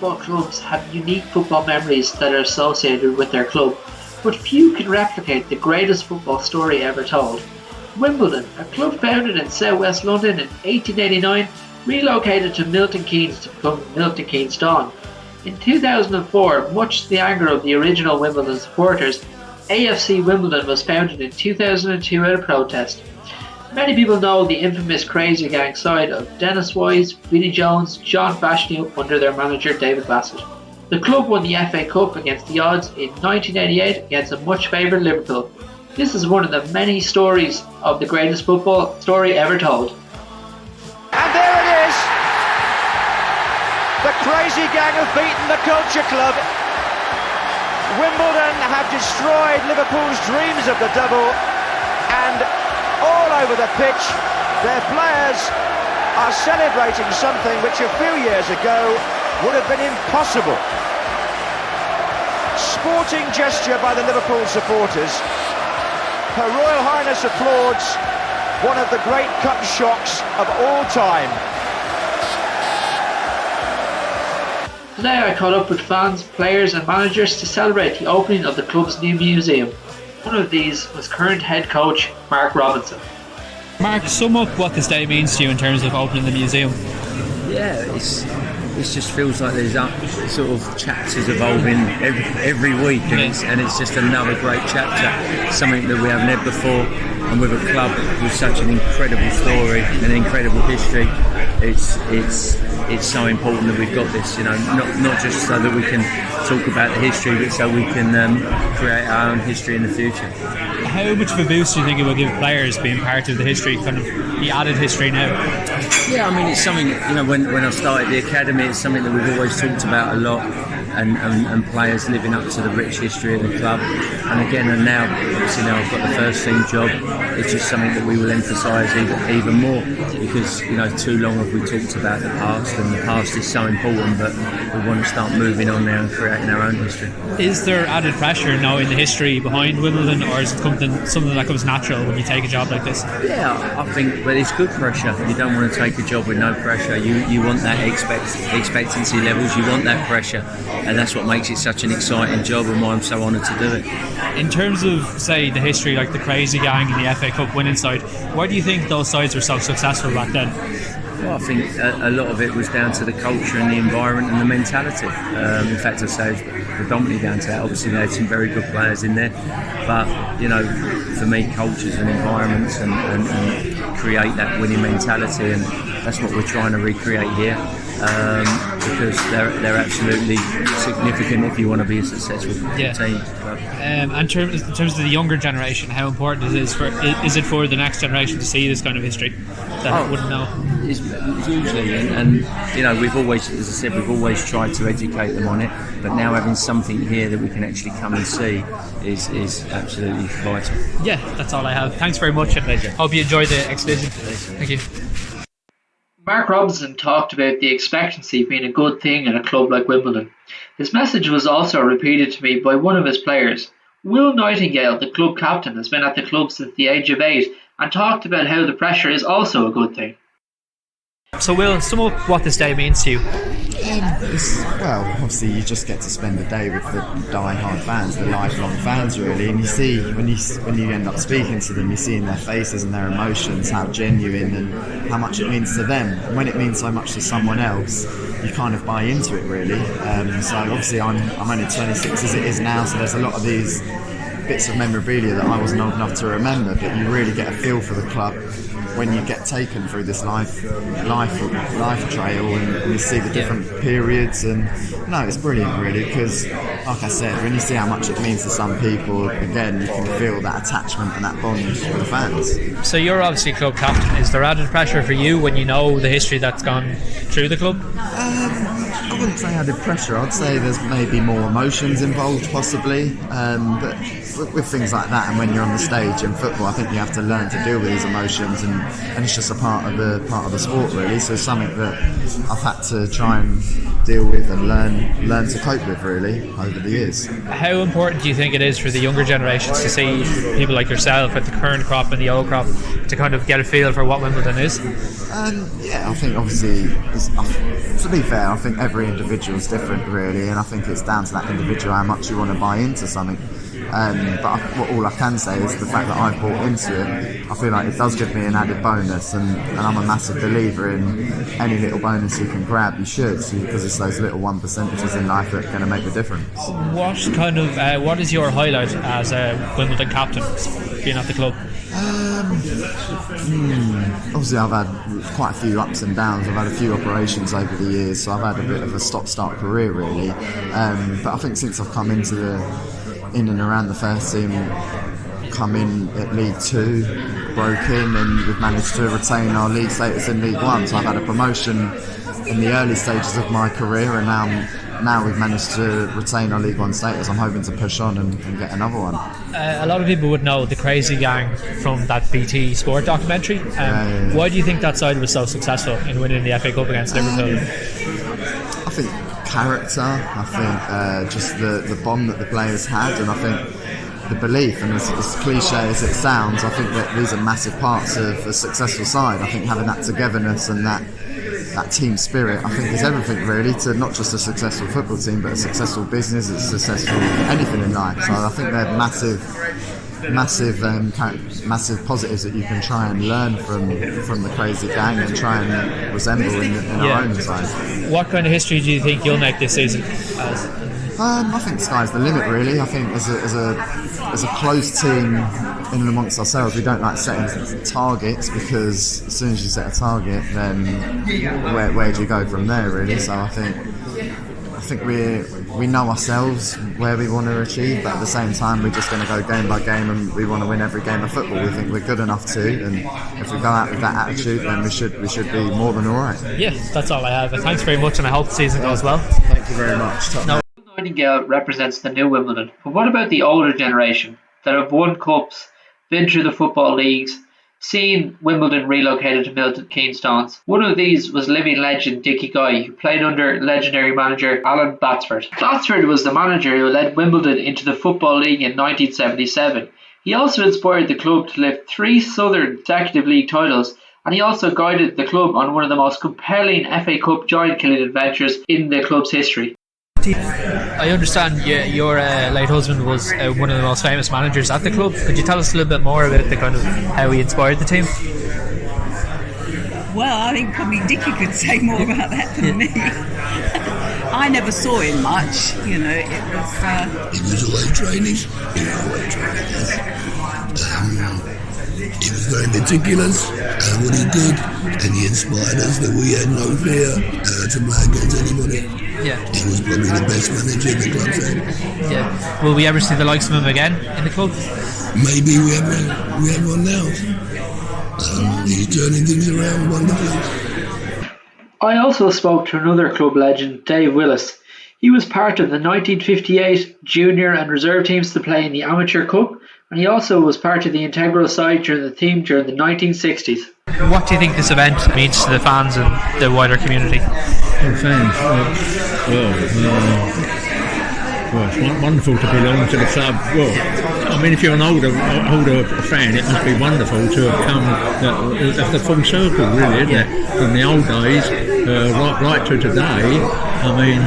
football clubs have unique football memories that are associated with their club, but few can replicate the greatest football story ever told. Wimbledon, a club founded in southwest London in 1889, relocated to Milton Keynes to become Milton Keynes Dawn. In 2004, much to the anger of the original Wimbledon supporters, AFC Wimbledon was founded in 2002 out of protest. Many people know the infamous Crazy Gang side of Dennis Wise, Vinnie Jones, John Fashanu under their manager David Bassett. The club won the FA Cup against the odds in 1988 against a much favoured Liverpool. This is one of the many stories of the greatest football story ever told. And there it is! The Crazy Gang have beaten the Culture Club. Wimbledon have destroyed Liverpool's dreams of the double, and all over the pitch their players are celebrating something which a few years ago would have been impossible. Sporting gesture by the Liverpool supporters. Her Royal Highness applauds one of the great cup shocks of all time. Today I caught up with fans, players and managers to celebrate the opening of the club's new museum. One of these was current head coach Mark Robinson. Mark, sum up what this day means to you in terms of opening the museum. Yeah, it just feels like there's sort of chapters evolving every week, and it's just another great chapter, something that we haven't had before, and with a club with such an incredible story, an incredible history. It's so important that we've got this, not just so that we can talk about the history, but so we can create our own history in the future. How much of a boost do you think it will give players being part of the history, kind of the added history now? Yeah, I mean, it's something, when I started the academy, it's something that we've always talked about a lot, and players living up to the rich history of the club. And again, and now, obviously now I've got the first team job, it's just something that we will emphasise even more, because, too long have we talked about the past, and the past is so important, but we want to start moving on now and creating our own history. Is there added pressure knowing the history behind Wimbledon, or is it something that comes natural when you take a job like this? Yeah, I think, but it's good pressure. You don't want to take a job with no pressure. You want that expectancy levels, you want that pressure, and that's what makes it such an exciting job, and why I'm so honoured to do it. In terms of, say, the history, like the Crazy Gang and the FA Cup winning side, why do you think those sides were so successful back then? Well, I think a lot of it was down to the culture and the environment and the mentality. In fact, I'd say it's predominantly down to that. Obviously, they had some very good players in there, but for me, cultures and environments and create that winning mentality, and that's what we're trying to recreate here. Because they're absolutely significant if you want to be a successful team. And in terms of the younger generation, how important is it for the next generation to see this kind of history that wouldn't know? It's hugely, and we've always, as I said, we've always tried to educate them on it, but now having something here that we can actually come and see is absolutely vital. Yeah, that's all I have. Thanks very much, and hope you enjoy the exhibition. Thank you. Mark Robinson talked about the expectancy being a good thing in a club like Wimbledon. His message was also repeated to me by one of his players. Will Nightingale, the club captain, has been at the club since the age of 8 and talked about how the pressure is also a good thing. So Will, sum up what this day means to you. Well, obviously you just get to spend a day with the die-hard fans, the lifelong fans really, and you see, when you end up speaking to them, you see in their faces and their emotions how genuine and how much it means to them. And when it means so much to someone else, you kind of buy into it really. So obviously I'm only 26 as it is now, so there's a lot of these bits of memorabilia that I wasn't old enough to remember, but you really get a feel for the club when you get taken through this life trail, and you see the different periods, and no, it's brilliant really, because like I said, when you see how much it means to some people, again you can feel that attachment and that bond with the fans. So you're obviously club captain. Is there added pressure for you when you know the history that's gone through the club? I wouldn't say added pressure. I'd say there's maybe more emotions involved possibly, but with things like that, and when you're on the stage in football, I think you have to learn to deal with these emotions, and it's just a part of the sport really. So it's something that I've had to try and deal with and learn to cope with really over the years. How important do you think it is for the younger generations to see people like yourself at the current crop and the old crop to kind of get a feel for what Wimbledon is? Yeah, I think obviously, to be fair, I think every individual is different really, and I think it's down to that individual how much you want to buy into something. All I can say is the fact that I've bought into it, I feel like it does give me an added bonus, and I'm a massive believer in any little bonus you can grab, you should, because it's those little 1% in life that are going to make the difference. What is your highlight as a Wimbledon captain, being at the club? Obviously I've had quite a few ups and downs. I've had a few operations over the years, so I've had a bit of a stop-start career really, but I think since I've come in and around the first team, come in at League 2, broke in, and we've managed to retain our league status in League 1, so I've had a promotion in the early stages of my career, and now we've managed to retain our League 1 status. I'm hoping to push on and get another one. A lot of people would know the Crazy Gang from that BT Sport documentary. Why do you think that side was so successful in winning the FA Cup against Liverpool? I think character, I think just the bond that the players had, and I think the belief, and as cliche as it sounds, I think that these are massive parts of a successful side. I think having that togetherness and that team spirit, I think, is everything really to not just a successful football team, but a successful business, a successful anything in life. So I think they're massive positives that you can try and learn from the Crazy Gang and try and resemble in our own side. What kind of history do you think you'll make this season? I think the sky's the limit really. I think as a close team in and amongst ourselves, we don't like setting targets, because as soon as you set a target, then where do you go from there really? So I think we know ourselves where we want to achieve, but at the same time we're just going to go game by game, and we want to win every game of football. We think we're good enough to, and if we go out with that attitude, then we should be more than alright. Yeah, that's all I have. Thanks very much, and I hope the season goes well. Thank you very much. Nightingale represents the new Wimbledon, but what about the older generation that have won cups, been through the football leagues, seen Wimbledon relocated to Milton Keynes? One of these was living legend Dickie Guy, who played under legendary manager Alan Batesford. Batesford was the manager who led Wimbledon into the Football League in 1977. He also inspired the club to lift 3 Southern consecutive league titles, and he also guided the club on one of the most compelling FA Cup giant-killing adventures in the club's history. I understand your late husband was one of the most famous managers at the club. Could you tell us a little bit more about the kind of how he inspired the team? Well, I think probably Dickie could say more about that than me. I never saw him much, you know. He was always training. He was very meticulous at what he did, and he inspired us that we had no fear to play against anybody. Yeah. He was probably the best manager the club's had. Yeah. Will we ever see the likes of him again in the club? Maybe we have one now. He's turning things around wonderfully. I also spoke to another club legend, Dave Willis. He was part of the 1958 junior and reserve teams to play in the Amateur Cup, and he also was part of the integral side during the 1960s. What do you think this event means to the fans and the wider community? Fans, it's wonderful to belong to the club. Well, I mean, if you're an older fan, it must be wonderful to have come. That's the full circle, really, isn't it? From the old days right to today. I mean,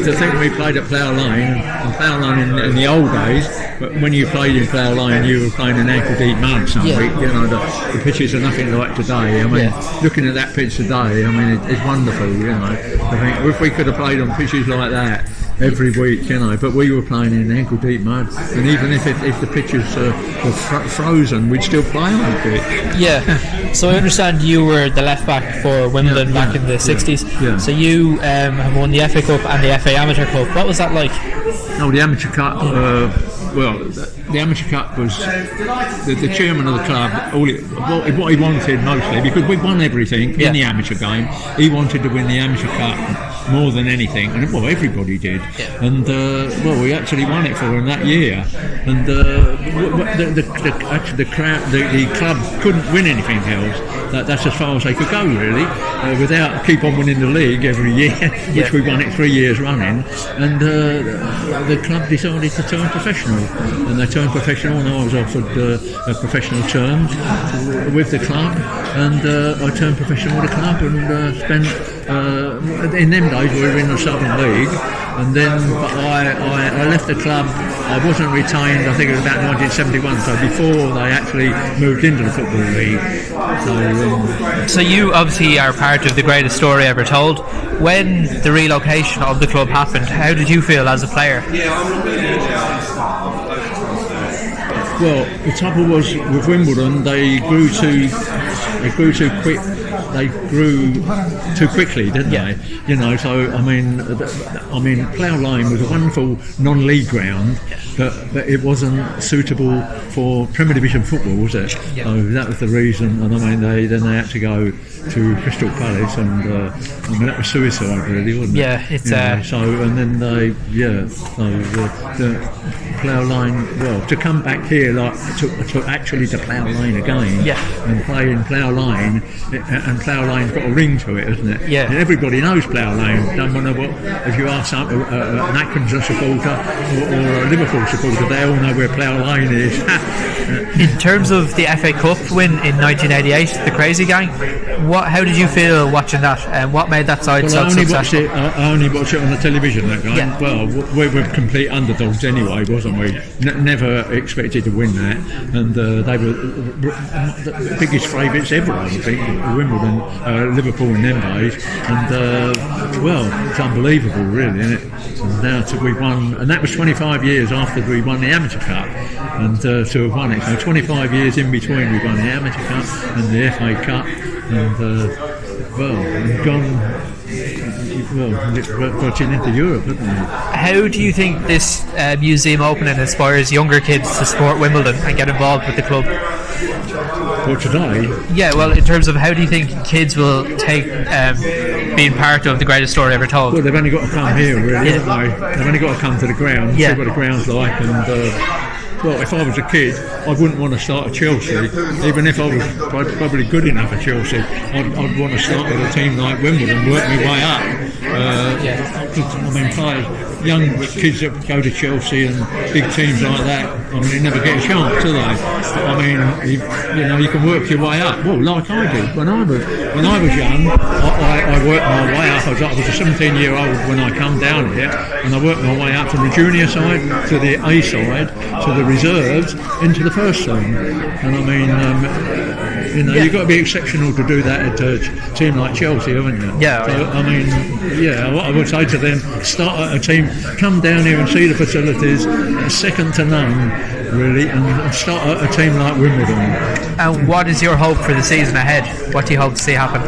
to think we played at Plough Lane, and Plough Lane in the old days, but when you played in Plough Lane, you were playing in ankle-deep mud some week. You know, the pitches are nothing like today. I mean, looking at that pitch today, I mean, it's wonderful. You know, I think if we could have played on pitches like that every week, you know, but we were playing in ankle-deep mud, and even if the pitches were frozen, we'd still play on the pitch. Yeah. So I understand you were the left back for Wimbledon back in the 60s. Yeah. So you have won the FA Cup and the FA Amateur Cup. What was that like? No, the Amateur Cup. The Amateur Cup was the chairman of the club. What he wanted mostly, because we won everything in the amateur game, he wanted to win the Amateur Cup more than anything, and everybody did. And we actually won it for him that year. And the club couldn't win anything else. That's as far as they could go, really, without keep on winning the league every year, which we won it 3 years running. And the club decided to turn professional, and they turned professional, and I was offered professional terms with the club, and I turned professional with the club and spent. In them days we were in the Southern League, and then I left the club. I wasn't retained, I think it was about 1971, so before they actually moved into the Football League. So you obviously are part of the greatest story ever told. When the relocation of the club happened, how did you feel as a player? Well, the trouble was with Wimbledon, they grew too quick. They grew too quickly, didn't they? You know, so I mean, Plough Lane was a wonderful non-league ground, but it wasn't suitable for Premier Division football, was it? Yeah. So that was the reason. And I mean, they had to go to Crystal Palace, and I mean that was suicide, really, wasn't it? Yeah, it's so and then the Plough Lane. Well, to come back here, like to actually to Plough Lane again, and play in Plough Lane, and Plough Lane's got a ring to it, isn't it? Yeah. And everybody knows Plough Lane. Don't matter what, if you ask an Accrington supporter or a Liverpool supporter, they all know where Plough Lane is. In terms of the FA Cup win in 1988, the Crazy Gang, how did you feel watching that, and what made that side so successful? I only watched it on the television, that game. Yeah. Well, we were complete underdogs anyway, wasn't we? Never expected to win that, and they were the biggest favourites ever, I think, Wimbledon, Liverpool in them days, and well, it's unbelievable, really, isn't it? And now we won, and that was 25 years after we won the Amateur Cup, and to have won it, so 25 years in between we won the Amateur Cup and the FA Cup, and gone virtually into Europe, haven't we? How do you think this museum opening inspires younger kids to support Wimbledon and get involved with the club? For today? Yeah, well, in terms of how do you think kids will take being part of the greatest story ever told? Well, they've only got to come here, really, haven't they? They've only got to come to the ground, see what the ground's like, and well, if I was a kid, I wouldn't want to start at Chelsea, even if I was probably good enough at Chelsea. I'd want to start with a team like Wimbledon, work my way up. I mean, young kids that go to Chelsea and big teams like that, I mean, they never get a chance, do they? I mean, you can work your way up. Well, like I did when I was young, I worked my way up. I was a 17-year-old when I come down here, and I worked my way up from the junior side to the A side to the reserves into the first team. And I mean, you've got to be exceptional to do that at a team like Chelsea, haven't you? Yeah. So, I mean, what I would say to them, start at a team, come down here and see the facilities, second to none, really, and start at a team like Wimbledon. And what is your hope for the season ahead? What do you hope to see happen?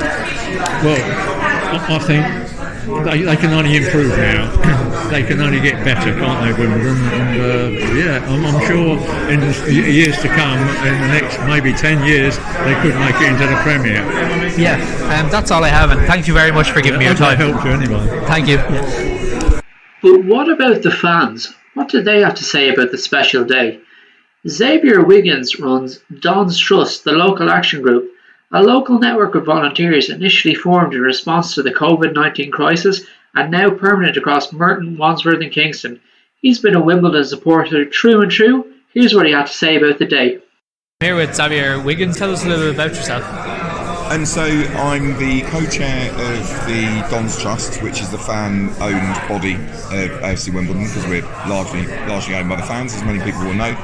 Well, I think they can only improve now. They can only get better, can't they, Wimbledon? And I'm sure in the years to come, in the next maybe 10 years, they could make it into the Premier. Yeah, that's all I have, and thank you very much for giving me your time. I helped you anyway. Thank you. But what about the fans? What do they have to say about the special day? Xavier Wiggins runs Don's Trust, the local action group, a local network of volunteers initially formed in response to the COVID-19 crisis and now permanent across Merton, Wandsworth and Kingston. He's been a Wimbledon supporter through and through. Here's what he had to say about the day. I'm here with Xavier Wiggins. Tell us a little bit about yourself. And so I'm the co-chair of the Don's Trust, which is the fan-owned body of AFC Wimbledon, because we're largely owned by the fans, as many people will know.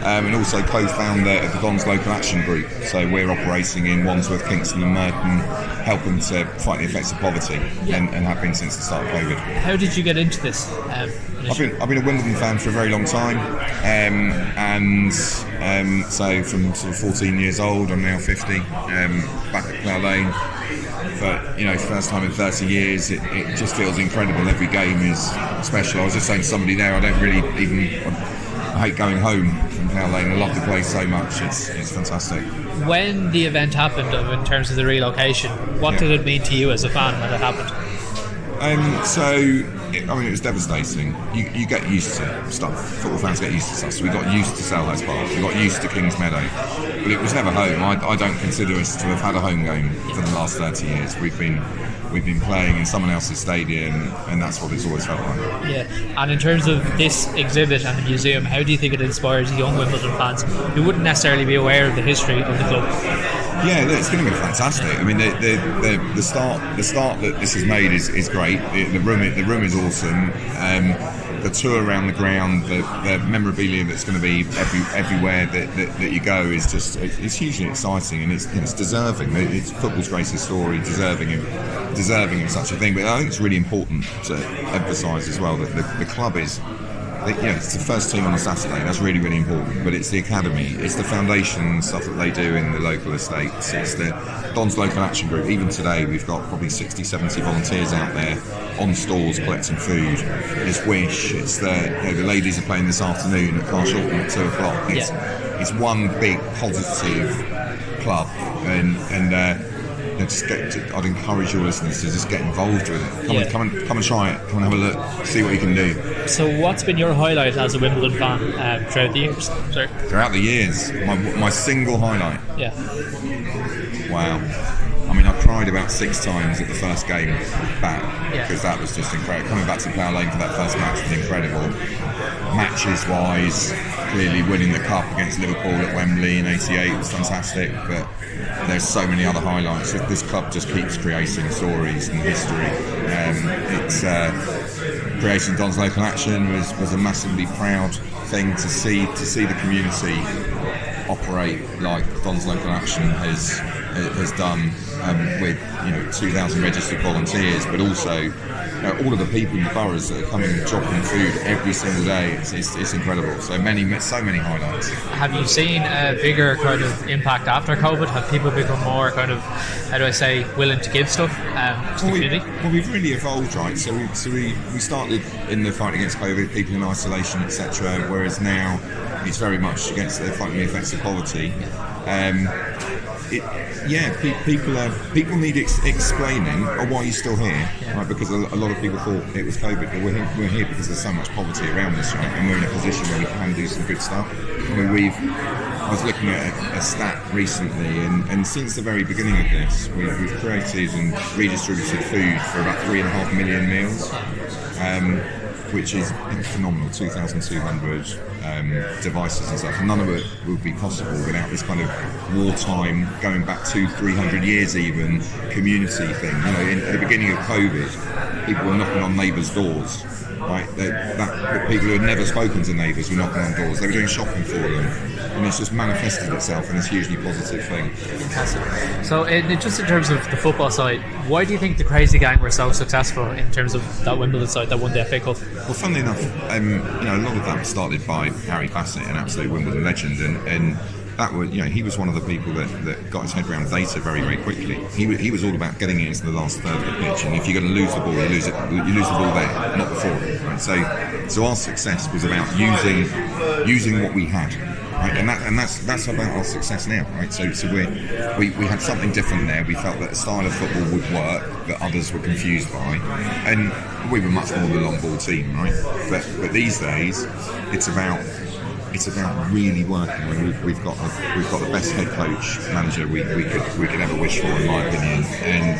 And also co-founder of the Don's Local Action Group. So we're operating in Wandsworth, Kingston and Merton, helping to fight the effects of poverty, and have been since the start of COVID. How did you get into this? I've been a Wimbledon fan for a very long time, so from sort of 14 years old, I'm now 50, back at Plough Lane. But first time in 30 years, it just feels incredible. Every game is special. I was just saying to somebody there, I hate going home from Plough Lane. I love the place so much. It's fantastic. When the event happened, in terms of the relocation, what did it mean to you as a fan when it happened? It was devastating. You get used to stuff. Football fans get used to stuff. So we got used to Selhurst Park. We got used to Kings Meadow. But it was never home. I don't consider us to have had a home game for the last 30 years. We've been playing in someone else's stadium, and that's what it's always felt like. Yeah, and in terms of this exhibit and the museum, how do you think it inspires young Wimbledon fans who wouldn't necessarily be aware of the history of the club? Yeah, it's going to be fantastic. I mean, the start that this has made is great. The room is awesome. The tour around the ground, the memorabilia that's going to be everywhere that you go is just it's hugely exciting, and it's deserving. It's football's greatest story, deserving of such a thing. But I think it's really important to emphasise as well that the club is. It's the first team on a Saturday. That's really, really important. But it's the academy, it's the foundation stuff that they do in the local estates. It's the Don's Local Action Group. Even today, we've got probably 60, 70 volunteers out there on stalls collecting food. It's Wish. It's the ladies are playing this afternoon at Carshalton at 2:00. It's one big positive club, and I'd encourage your listeners to just get involved with it. Come and try it. Come and have a look. See what you can do. So, what's been your highlight as a Wimbledon fan throughout the years? Sorry. Throughout the years, my single highlight. Yeah. Wow. I mean, I cried about 6 times at the first game back because that was just incredible. Coming back to Plough Lane for that first match was incredible. Matches wise, clearly winning the cup against Liverpool at Wembley in '88 was fantastic, but there's so many other highlights. This club just keeps creating stories and history. Creating Don's Local Action was a massively proud thing to see the community operate like Don's Local Action has done, with 2,000 registered volunteers, but also all of the people in the boroughs that are coming and dropping food every single day. It's incredible. So many highlights. Have you seen a bigger kind of impact after COVID? Have people become more kind of, willing to give stuff to the community? We've really evolved, right? So we started in the fight against COVID, people in isolation, etc. Whereas now it's very much against fighting the effects of poverty. People need explaining. Why are you still here? Right, because a lot of people thought it was COVID, but we're here because there's so much poverty around us, right? And we're in a position where we can do some good stuff. I was looking at a stat recently, and since the very beginning of this, we've created and redistributed food for about 3.5 million meals. Which is phenomenal, 2,200 devices and stuff. None of it would be possible without this kind of wartime, going back 200-300 years even, community thing. At the beginning of COVID, people were knocking on neighbours' doors, right? People who had never spoken to neighbours were knocking on doors. They were doing shopping for them, and it's just manifested itself in this hugely positive thing. Fantastic. So, just in terms of the football side, why do you think the Crazy Gang were so successful in terms of that Wimbledon side that won the FA Cup? Well, funnily enough, a lot of that was started by Harry Bassett, an absolute Wimbledon legend, and that was, he was one of the people that got his head around data very, very quickly. He was all about getting it into the last third of the pitch, and if you're going to lose the ball, you lose the ball there, not before it. Right? So our success was about using what we had. Right? And that's about our success now, right? So we had something different there. We felt that a style of football would work that others were confused by, and we were much more the long ball team, right? But these days, it's about really working. I mean, we've got the best head coach manager we could ever wish for, in my opinion, and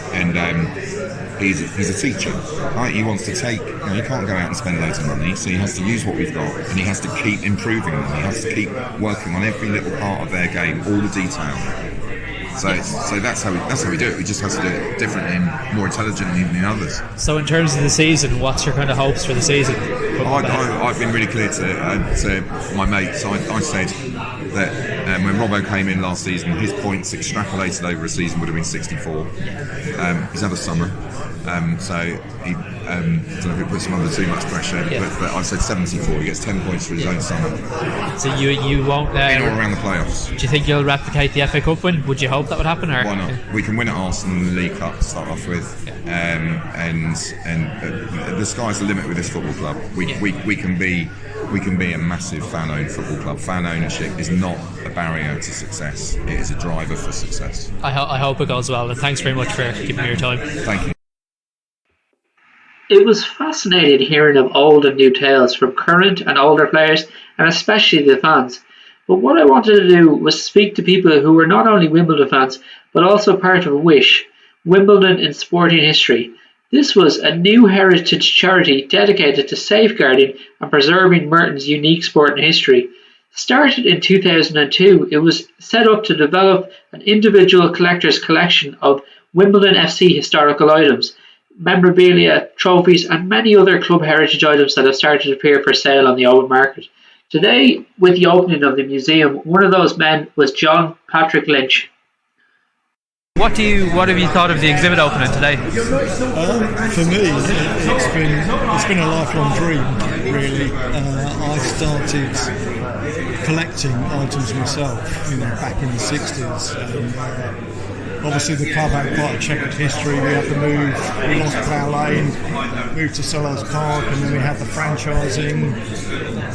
he's a teacher, right? He wants to take. He can't go out and spend loads of money, so he has to use what we've got, and he has to keep improving them. He has to keep working on every little part of their game, all the detail. So that's how we do it. We just have to do it differently and more intelligently than others. So in terms of the season, what's your kind of hopes for the season? I've been really clear to my mates. I said that when Robbo came in last season, his points extrapolated over a season would have been 64. He's had a summer, so he I don't know if it puts him under too much pressure, but I said 74. He gets 10 points for his own summer. So you won't in or around the playoffs. Do you think you'll replicate the FA Cup win? Would you hope that would happen? Or? Why not? We can win at Arsenal in the League Cup to start off with, and the sky's the limit with this football club. We can be a massive fan-owned football club. Fan ownership is not a barrier to success; it is a driver for success. I hope it goes well, and thanks very much for giving me your time. Thank you. It was fascinating hearing of old and new tales from current and older players, and especially the fans. But what I wanted to do was speak to people who were not only Wimbledon fans, but also part of WISH, Wimbledon in Sporting History. This was a new heritage charity dedicated to safeguarding and preserving Merton's unique sporting history. Started in 2002, it was set up to develop an individual collector's collection of Wimbledon FC historical items, memorabilia, trophies, and many other club heritage items that have started to appear for sale on the open market. Today, with the opening of the museum, one of those men was John Patrick Lynch. What have you thought of the exhibit opening today? For me, it's been a lifelong dream. Really, I started collecting items myself, back in the '60s. Obviously, the club had quite a checkered history. We had to move. We lost Plough Lane, moved to Sellers Park, and then we had the franchising.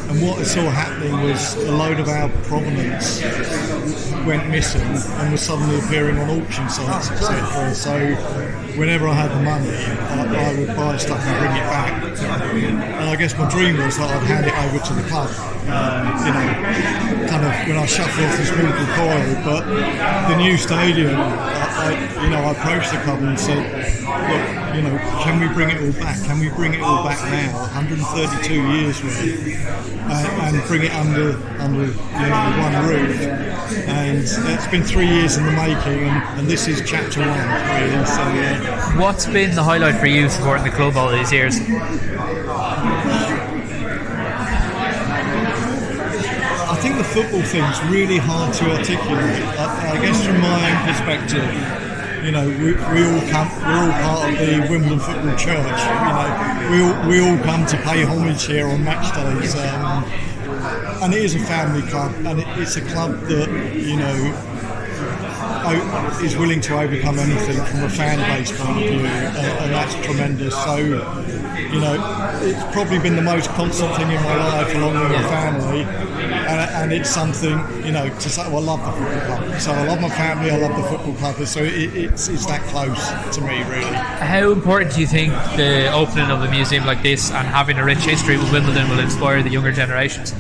And what saw happening was a load of our provenance went missing and was suddenly appearing on auction sites, etc. So whenever I had the money, I would buy stuff and bring it back. And I guess my dream was that I'd hand it over to the club. Kind of when I shuffle off this mortal coil. But the new stadium, I approached the club and said, look, can we bring it all back? Can we bring it all back now? 132 years worth, and bring it under one roof. And it's been 3 years in the making, and this is chapter 1, really. So, what's been the highlight for you supporting the club all these years? I think the football thing's really hard to articulate. I guess from my own perspective, we're all part of the Wimbledon Football Church. We all come to pay homage here on match days, and it is a family club, and it's a club that is willing to overcome anything from a fan base point of view, and that's tremendous. So, it's probably been the most constant thing in my life, along with my family, and it's something, to say, well, I love the football club. So I love my family, I love the football club, so it's that close to me, really. How important do you think the opening of a museum like this and having a rich history with Wimbledon will inspire the younger generations?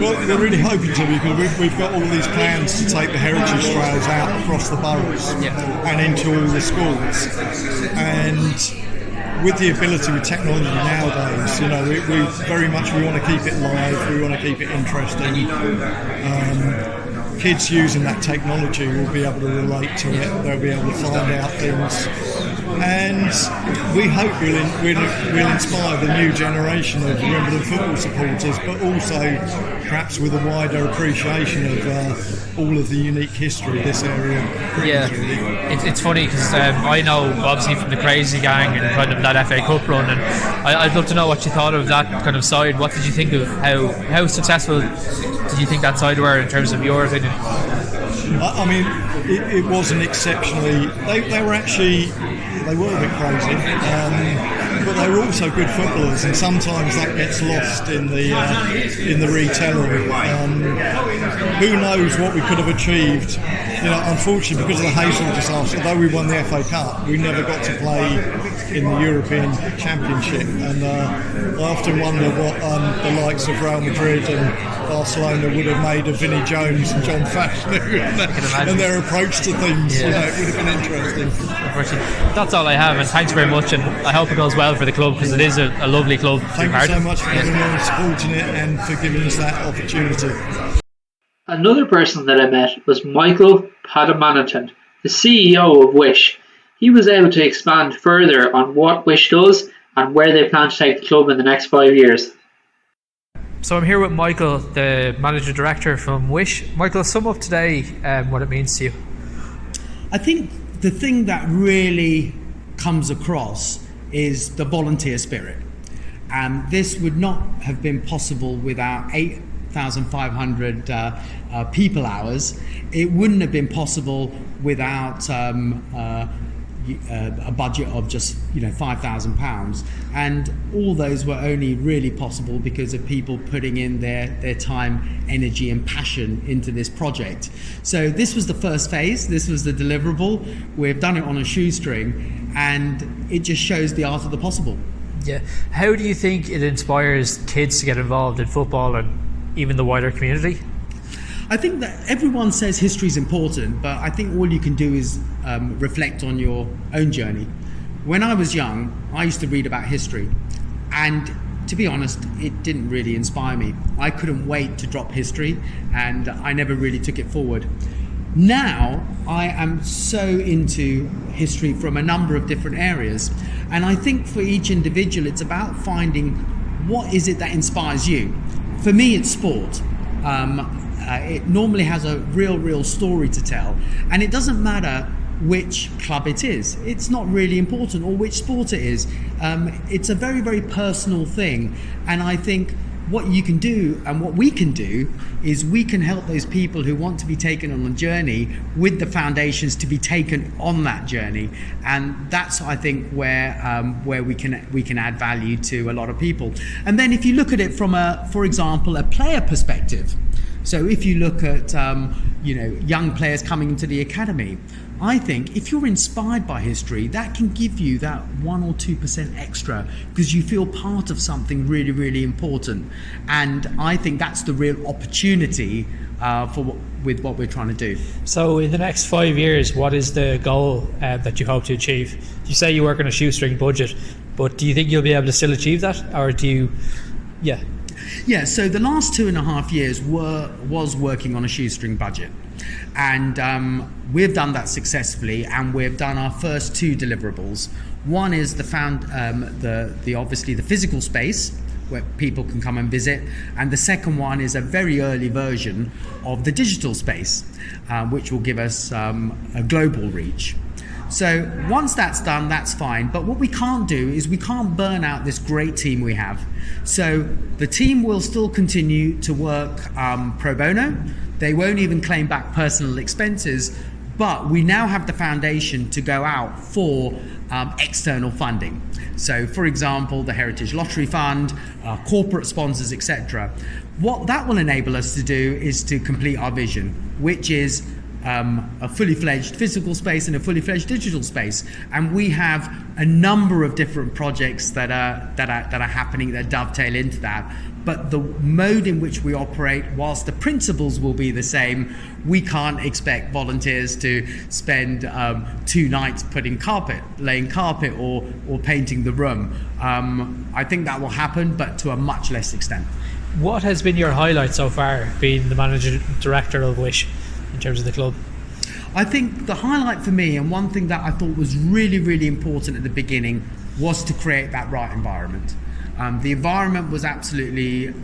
Well, we're really hoping to, because we've got all these plans to take the heritage trails out across the boroughs and into all the schools. And with the ability with technology nowadays, we very much want to keep it live, we want to keep it interesting. Kids using that technology will be able to relate to it, they'll be able to find out things. And we hope we'll inspire the new generation of Wimbledon football supporters, but also perhaps with a wider appreciation of all of the unique history this area brings. Yeah, it's funny because I know obviously from the Crazy Gang and kind of that FA Cup run, and I'd love to know what you thought of that kind of side. What did you think of how successful did you think that side were in terms of your opinion? I mean, it wasn't exceptionally. They were actually. They were a bit crazy, but they were also good footballers, and sometimes that gets lost in the retelling. Who knows what we could have achieved? Unfortunately, because of the Hazel disaster, although we won the FA Cup, we never got to play in the European Championship, and I often wonder what the likes of Real Madrid and Barcelona would have made of Vinnie Jones and John Fashanu and their approach to things. It would have been interesting. That's all I have, and thanks very much, and I hope it goes well for the club, because it is a lovely club. Thank you so much for coming on, supporting it, and for giving us that opportunity. Another person that I met was Michael Padmanabhan, the CEO of WISH. He was able to expand further on what WISH does and where they plan to take the club in the next 5 years. So I'm here with Michael, the Manager Director from WISH. Michael, sum up today what it means to you. I think the thing that really comes across is the volunteer spirit. This would not have been possible without 8,500 people hours. It wouldn't have been possible without a budget of just £5,000, and all those were only really possible because of people putting in their time, energy and passion into this project. So this was the first phase, this was the deliverable. We've done it on a shoestring, and it just shows the art of the possible. Yeah. How do you think it inspires kids to get involved in football and even the wider community? I think that everyone says history is important, but I think all you can do is reflect on your own journey. When I was young, I used to read about history, and to be honest, it didn't really inspire me. I couldn't wait to drop history, and I never really took it forward. Now, I am so into history from a number of different areas, and I think for each individual, it's about finding what is it that inspires you. For me, it's sport. It normally has a real story to tell, and it doesn't matter which club it is. It's not really important, or which sport it is. It's a very personal thing, and I think what you can do and what we can do is we can help those people who want to be taken on a journey with the foundations to be taken on that journey, and that's, I think, where we can add value to a lot of people. And then if you look at it from for example, a player perspective, so if you look at young players coming into the academy, I think if you're inspired by history, that can give you that 1 or 2% extra because you feel part of something really important. And I think that's the real opportunity with what we're trying to do. So in the next 5 years, what is the goal that you hope to achieve? You say you work on a shoestring budget, but do you think you'll be able to still achieve that, or do you? Yeah, so the last 2.5 years was working on a shoestring budget, and we've done that successfully, and we've done our first 2 deliverables. One is obviously the physical space where people can come and visit, and the second one is a very early version of the digital space, which will give us a global reach. So once that's done, that's fine. But what we can't do is we can't burn out this great team we have. So the team will still continue to work pro bono. They won't even claim back personal expenses, but we now have the foundation to go out for external funding. So, for example, the Heritage Lottery Fund, corporate sponsors, etc. What that will enable us to do is to complete our vision, which is a fully fledged physical space and a fully fledged digital space, and we have a number of different projects that are happening that dovetail into that. But the mode in which we operate, whilst the principles will be the same, we can't expect volunteers to spend 2 nights laying carpet or painting the room. I think that will happen, but to a much less extent. What has been your highlight so far, being the manager director of Wish, in terms of the club? I think the highlight for me, and one thing that I thought was really important at the beginning, was to create that right environment. The environment was absolutely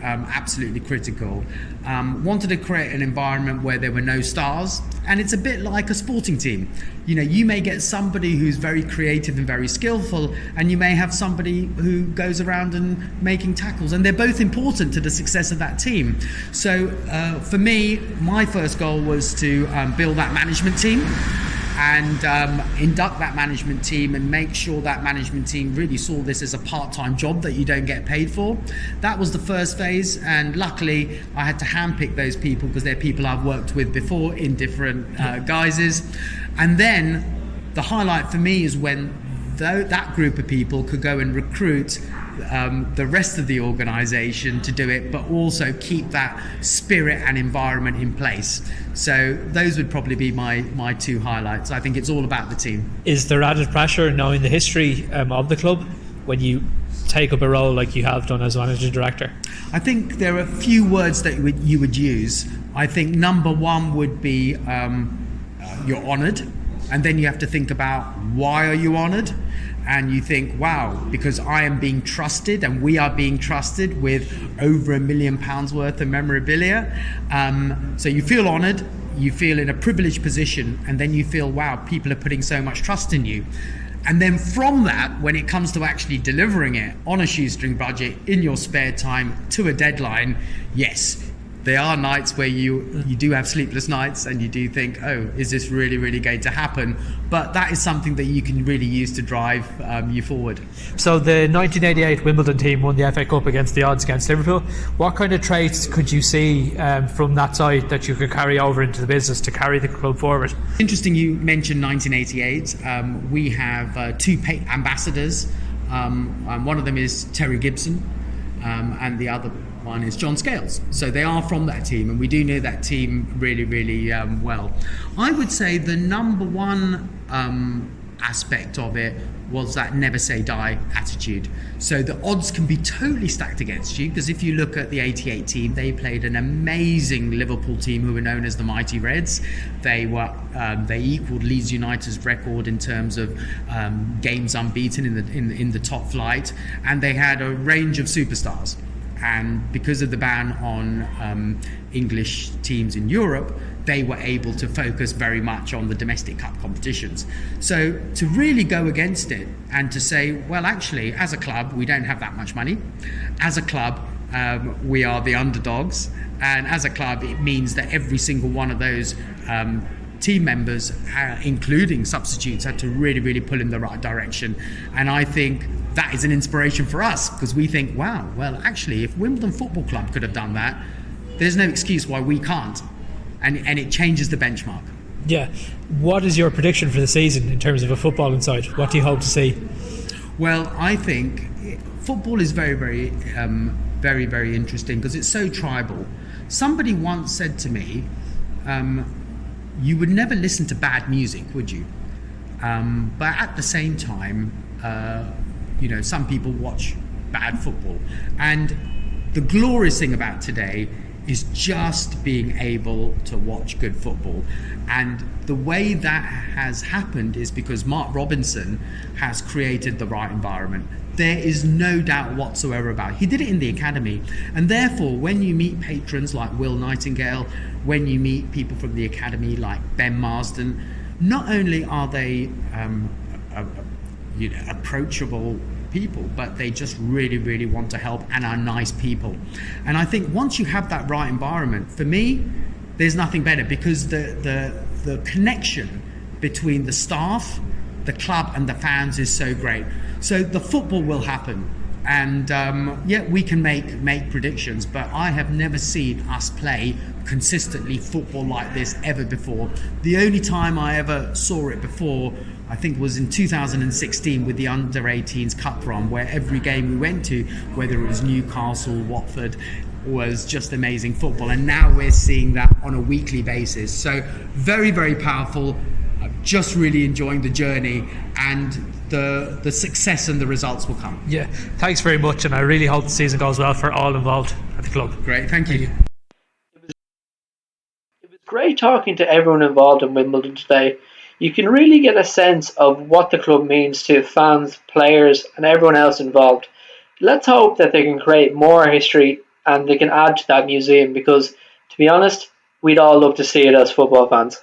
critical. Wanted to create an environment where there were no stars, and it's a bit like a sporting team. You may get somebody who's very creative and very skillful, and you may have somebody who goes around and making tackles, and they're both important to the success of that team. So for me, my first goal was to build that management team and induct that management team and make sure that management team really saw this as a part-time job that you don't get paid for. That was the first phase, and luckily I had to handpick those people because they're people I've worked with before in different guises. And then the highlight for me is when that group of people could go and recruit the rest of the organisation to do it, but also keep that spirit and environment in place. So those would probably be my 2 highlights. I think it's all about the team. Is there added pressure knowing the history of the club when you take up a role like you have done as managing director? I think there are a few words that you would use. I think number 1 would be you're honoured, and then you have to think about why are you honoured. And you think, wow, because I am being trusted and we are being trusted with over £1 million worth of memorabilia. So you feel honoured, you feel in a privileged position, and then you feel, wow, people are putting so much trust in you. And then from that, when it comes to actually delivering it on a shoestring budget in your spare time to a deadline, yes, there are nights where you do have sleepless nights and you do think, oh, is this really going to happen? But that is something that you can really use to drive you forward. So the 1988 Wimbledon team won the FA Cup against the odds against Liverpool. What kind of traits could you see from that side that you could carry over into the business to carry the club forward? Interesting you mentioned 1988. We have 2 ambassadors One of them is Terry Gibson, and the other one is John Scales. So they are from that team, and we do know that team really, really well. I would say the number one aspect of it was that never say die attitude. So the odds can be totally stacked against you, because if you look at the 88 team, they played an amazing Liverpool team who were known as the Mighty Reds. They equaled Leeds United's record in terms of games unbeaten in the top flight, and they had a range of superstars. And because of the ban on English teams in Europe, they were able to focus very much on the domestic cup competitions. So to really go against it and to say, well, actually, as a club, we don't have that much money. As a club, we are the underdogs. And as a club, it means that every single one of those team members, including substitutes, had to really, really pull in the right direction. And I think that is an inspiration for us, because we think, wow, well, actually, if Wimbledon Football Club could have done that, there's no excuse why we can't. And it changes the benchmark. Yeah. What is your prediction for the season in terms of a footballing side? What do you hope to see? Well, I think football is very, very, very, very interesting because it's so tribal. Somebody once said to me, you would never listen to bad music, would you? But at the same time, some people watch bad football. And the glorious thing about today is just being able to watch good football. And the way that has happened is because Mark Robinson has created the right environment. There is no doubt whatsoever about it. He did it in the academy. And therefore, when you meet patrons like Will Nightingale, when you meet people from the academy like Ben Marsden, not only are they approachable people, but they just really, really want to help and are nice people. And I think once you have that right environment, for me, there's nothing better, because the connection between the staff, the club and the fans is so great. So the football will happen, and we can make predictions, but I have never seen us play consistently football like this ever before. The only time I ever saw it before, I think, was in 2016 with the under-18s cup run, where every game we went to, whether it was Newcastle, Watford, was just amazing football. And now we're seeing that on a weekly basis. So very, very powerful. I'm just really enjoying the journey, and the success and the results will come. Yeah, thanks very much, and I really hope the season goes well for all involved at the club. Great, thank you. It was great talking to everyone involved in Wimbledon today. You can really get a sense of what the club means to fans, players and everyone else involved. Let's hope that they can create more history and they can add to that museum, because, to be honest, we'd all love to see it as football fans.